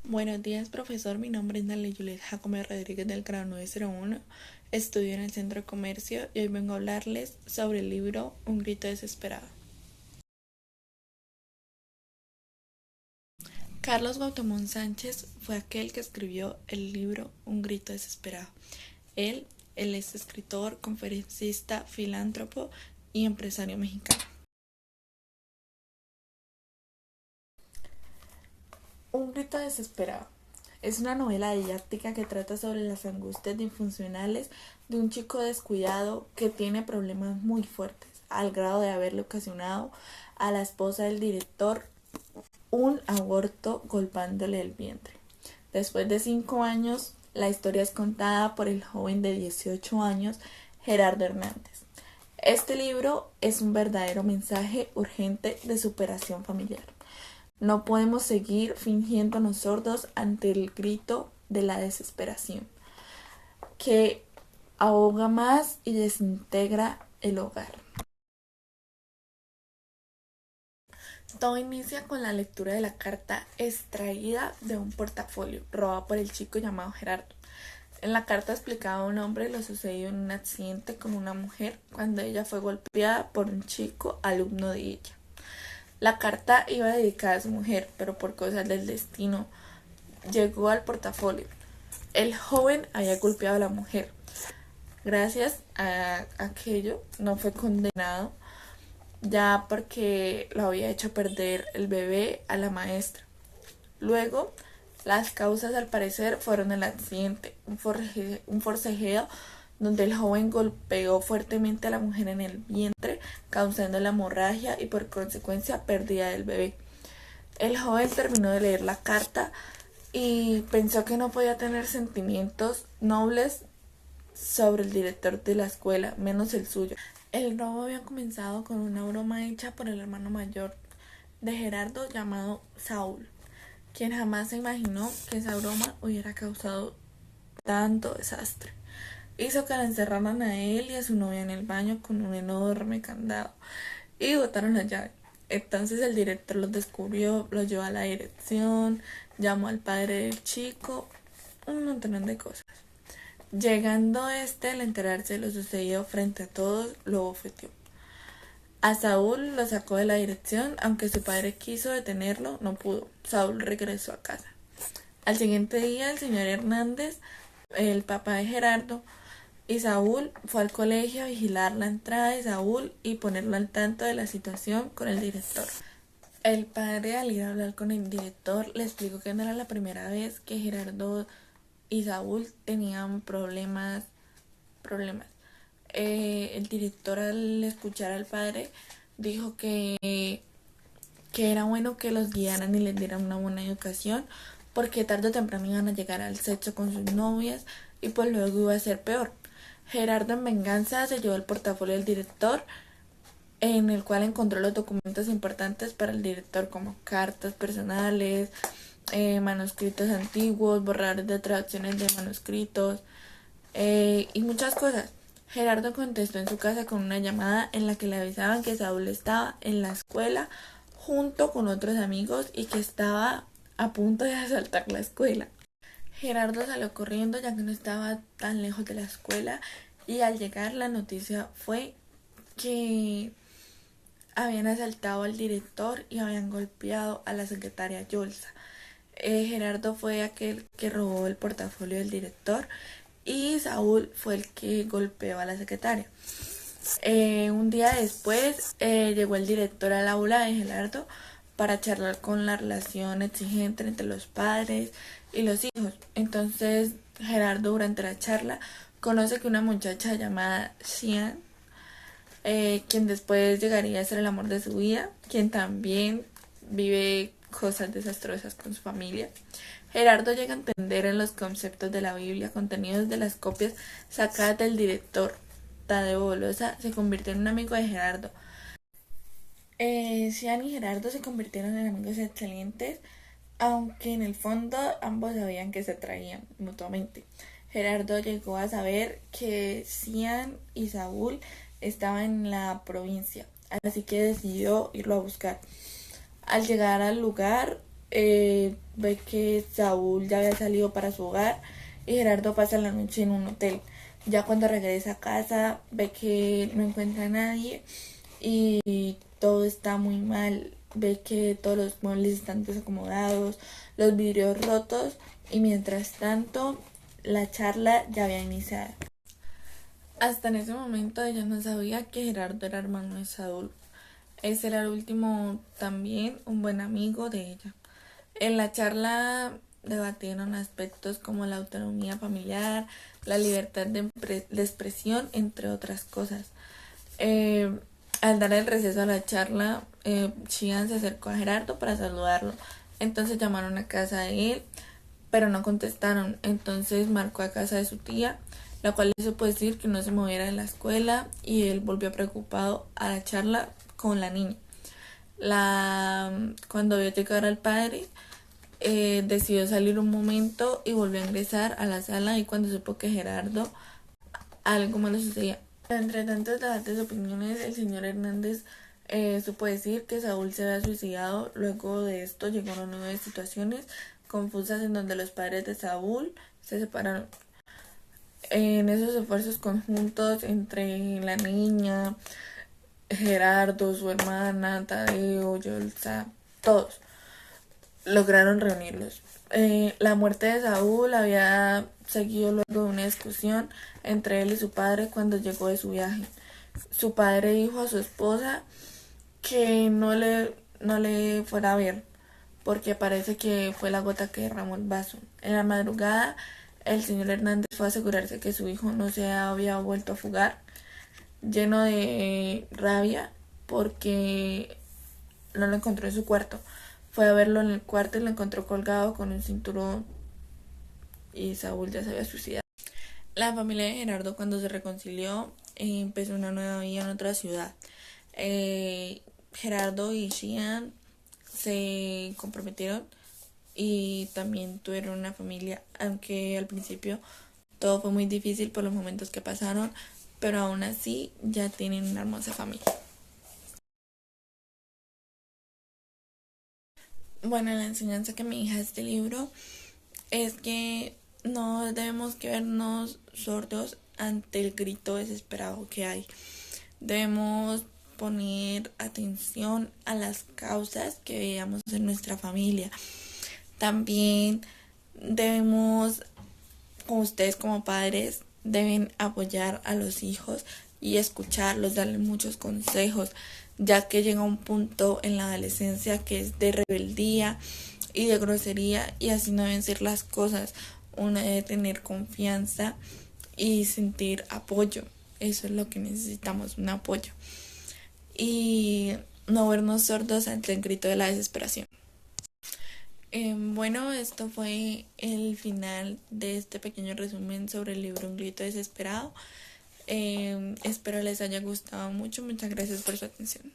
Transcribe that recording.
Buenos días, profesor. Mi nombre es Natalie Juliet Jacome Rodríguez del grado 901. Estudio en el Centro de Comercio y hoy vengo a hablarles sobre el libro Un grito desesperado. Carlos Gautamón Sánchez fue aquel que escribió el libro Un grito desesperado. Él es escritor, conferencista, filántropo y empresario mexicano. Un grito desesperado es una novela didáctica que trata sobre las angustias disfuncionales de un chico descuidado que tiene problemas muy fuertes, al grado de haberle ocasionado a la esposa del director un aborto golpeándole el vientre. Después de 5 años, la historia es contada por el joven de 18 años, Gerardo Hernández. Este libro es un verdadero mensaje urgente de superación familiar. No podemos seguir fingiéndonos sordos ante el grito de la desesperación, que ahoga más y desintegra el hogar. Todo inicia con la lectura de la carta extraída de un portafolio robado por el chico llamado Gerardo. En la carta explicaba a un hombre lo sucedido en un accidente con una mujer cuando ella fue golpeada por un chico alumno de ella. La carta iba dedicada a su mujer, pero por cosas del destino llegó al portafolio. El joven había golpeado a la mujer. Gracias a aquello no fue condenado, ya porque lo había hecho perder el bebé a la maestra. Luego, las causas al parecer fueron el accidente, un forcejeo donde el joven golpeó fuertemente a la mujer en el vientre, causando la hemorragia y por consecuencia pérdida del bebé. El joven terminó de leer la carta y pensó que no podía tener sentimientos nobles sobre el director de la escuela, menos el suyo. El robo había comenzado con una broma hecha por el hermano mayor de Gerardo llamado Saúl, quien jamás se imaginó que esa broma hubiera causado tanto desastre. Hizo que la encerraran a él y a su novia en el baño con un enorme candado y botaron la llave. Entonces el director los descubrió, los llevó a la dirección, llamó al padre del chico, un montón de cosas. Llegando al enterarse de lo sucedido frente a todos, lo bofeteó. A Saúl lo sacó de la dirección, aunque su padre quiso detenerlo, no pudo. Saúl regresó a casa. Al siguiente día, el señor Hernández, el papá de Gerardo, y Saúl fue al colegio a vigilar la entrada de Saúl y ponerlo al tanto de la situación con el director. El padre, al ir a hablar con el director, le explicó que no era la primera vez que Gerardo y Saúl tenían problemas. El director, al escuchar al padre, dijo que era bueno que los guiaran y les dieran una buena educación, porque tarde o temprano iban a llegar al sexo con sus novias y pues luego iba a ser peor. Gerardo, en venganza, se llevó el portafolio del director, en el cual encontró los documentos importantes para el director, como cartas personales, manuscritos antiguos, borradores de traducciones de manuscritos y muchas cosas. Gerardo contestó en su casa con una llamada en la que le avisaban que Saúl estaba en la escuela junto con otros amigos y que estaba a punto de asaltar la escuela. Gerardo salió corriendo ya que no estaba tan lejos de la escuela y al llegar la noticia fue que habían asaltado al director y habían golpeado a la secretaria Yolsa. Gerardo fue aquel que robó el portafolio del director y Saúl fue el que golpeó a la secretaria. Un día después llegó el director al aula de Gerardo para charlar con la relación exigente entre los padres y los hijos. Entonces Gerardo, durante la charla, conoce que una muchacha llamada Xian, quien después llegaría a ser el amor de su vida, quien también vive cosas desastrosas con su familia. Gerardo llega a entender en los conceptos de la Biblia contenidos de las copias sacadas del director. Tadeo Bolosa se convirtió en un amigo de Gerardo. Xian y Gerardo se convirtieron en amigos excelentes, aunque en el fondo ambos sabían que se atraían mutuamente. Gerardo llegó a saber que Xian y Saúl estaban en la provincia, así que decidió irlo a buscar. Al llegar al lugar, ve que Saúl ya había salido para su hogar y Gerardo pasa la noche en un hotel. Ya cuando regresa a casa ve que no encuentra a nadie y todo está muy mal. Ve que todos los muebles están desacomodados, los vidrios rotos y mientras tanto la charla ya había iniciado. Hasta en ese momento ella no sabía que Gerardo era hermano de Saúl. Ese era el último también un buen amigo de ella. En la charla debatieron aspectos como la autonomía familiar, la libertad de expresión, entre otras cosas. Eh, Al dar el receso a la charla, Xian se acercó a Gerardo para saludarlo. Entonces llamaron a casa de él, pero no contestaron. Entonces marcó a casa de su tía, la cual le supo decir que no se moviera de la escuela y él volvió preocupado a la charla con la niña. Cuando vio llegar al padre, decidió salir un momento y volvió a ingresar a la sala y cuando supo que Gerardo algo malo sucedía. Entre tantos debates de opiniones, el señor Hernández supo decir que Saúl se había suicidado. Luego de esto llegaron nuevas situaciones confusas en donde los padres de Saúl se separaron. En esos esfuerzos conjuntos entre la niña, Gerardo, su hermana, Tadeo, Yolza, todos lograron reunirlos. La muerte de Saúl había seguido luego de una discusión entre él y su padre cuando llegó de su viaje. Su padre dijo a su esposa que no le fuera a ver porque parece que fue la gota que derramó el vaso. En la madrugada, el señor Hernández fue a asegurarse que su hijo no se había vuelto a fugar, lleno de rabia porque no lo encontró en su cuarto. Fue a verlo en el cuarto y lo encontró colgado con un cinturón y Saúl ya se había suicidado. La familia de Gerardo cuando se reconcilió empezó una nueva vida en otra ciudad. Gerardo y Xian se comprometieron y también tuvieron una familia, aunque al principio todo fue muy difícil por los momentos que pasaron, pero aún así ya tienen una hermosa familia. Bueno, la enseñanza que me deja este libro es que no debemos quedarnos sordos ante el grito desesperado que hay. Debemos poner atención a las causas que veamos en nuestra familia. También debemos, como ustedes como padres, deben apoyar a los hijos y escucharlos, darles muchos consejos, ya que llega un punto en la adolescencia que es de rebeldía y de grosería y así no deben ser las cosas. Uno debe tener confianza y sentir apoyo. Eso es lo que necesitamos, un apoyo. Y no vernos sordos ante el grito de la desesperación. Bueno, esto fue el final de este pequeño resumen sobre el libro Un grito desesperado. Espero les haya gustado mucho. Muchas gracias por su atención.